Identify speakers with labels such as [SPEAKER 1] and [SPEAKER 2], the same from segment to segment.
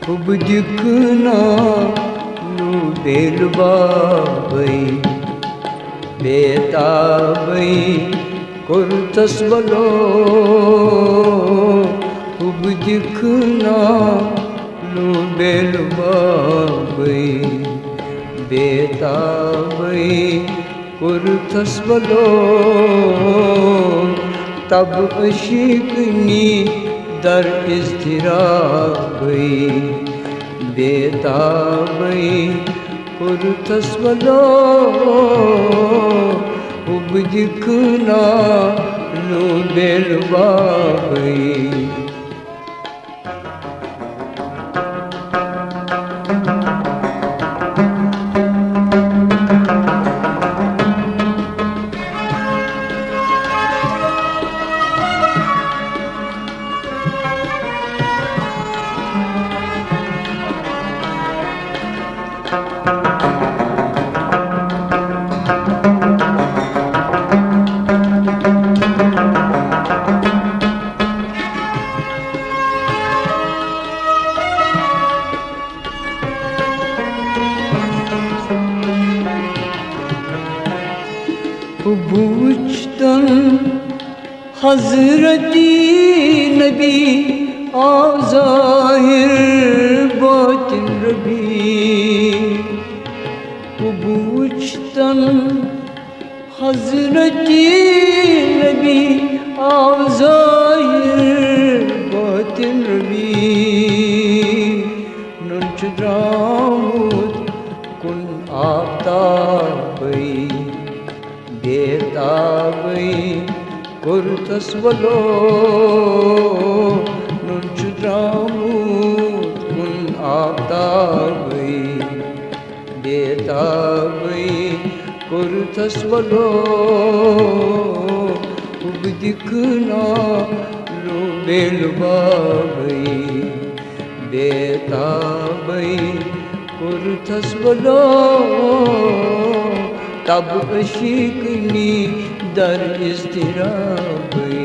[SPEAKER 1] खूब दिखना नु बेलबाबई बेताबई कुर्तस बलो खूब दिखना नु बेलबाबई बेताबई कुर्तस बलो तब अशिकनी दर इज़्तिराबई बेताबई कुर्तस बलो खूब दिखना नु बेलबाबई बूझतन हज़रती नबी आज़ाहिर बातिन रबी बूझतन हज़रती नबी आज़ाहिर बातिन रबी नुंचद्रामुत कुन आफ्ताबई बेताबई कुर्तस बलो नुंचद्रामुत कुन आफ्ताबई बेताबई कुर्तस बलो खूब दिखना लो बेलबाबई बेताबई कुर्तस बलो तब अशिकनी दर इज़्तिराबई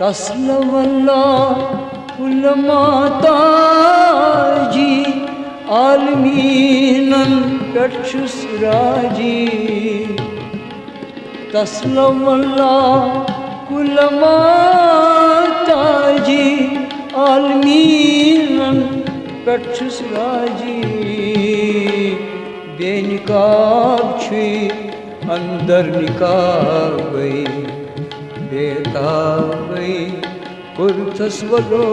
[SPEAKER 1] तस्लवल्ला उलमाताजी आलमीनन कच्छुस राजी तस्लवल्ला उलमाताजी आलमीनन कच्छुस राजी बेनिकाब छुई अंदर निकाबई बेताबई कुर्तस बलो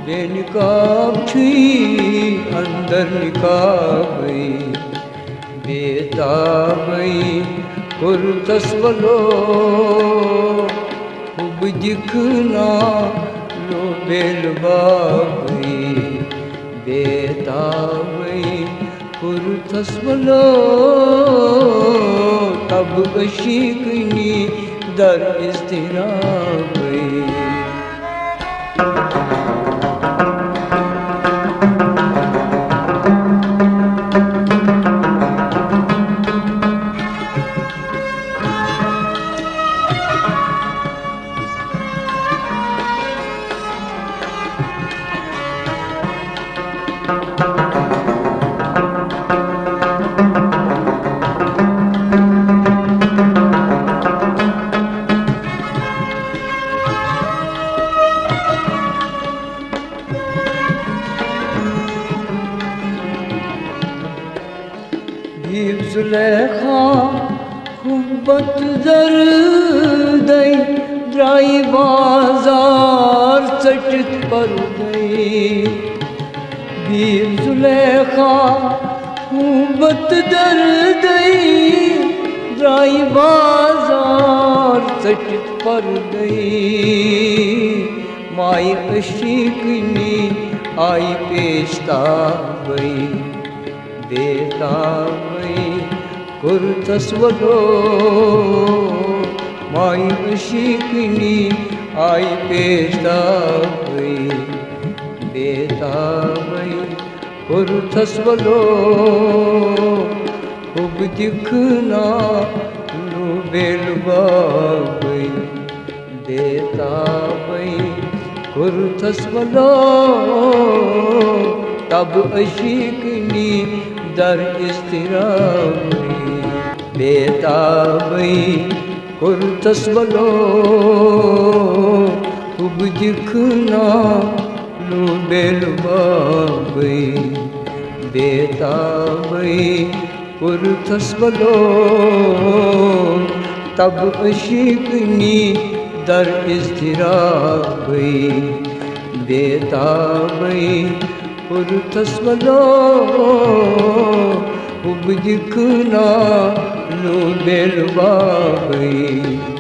[SPEAKER 1] बेनिकाब छुई अंदर निकाबई बेताबई कुर्तस बलो खूब दिखना लो बेलबाबई बेताबई कुर्तस बलो तब अशिकनी दर इज़्तिराबई ज़ुलेखा खुब्बत दर्दई द्राई बाजार चटित पर गई बीर ज़ुलेखा खुब्बत दर्दई द्राई बाजार चटित पर गई माई अशीकनी आई पेशता गई देता गई कुर्तस्वलो माई अशीकनी आई पेशता गई देता गई कुर्तस्वलो खूब दिखना लू बेलवा गई देता गई कुर्तस्वलो तब अशीकनी दर इस्तिरा गई देता गई कुर्तस्वलो खूब दिखना लू बेलवा गई देता गई कुर्तस्वलो तब अशीकनी दर इस्तिरा गई देता गई कुर्तस्वलो खूब दिखना लू बेलवा गई।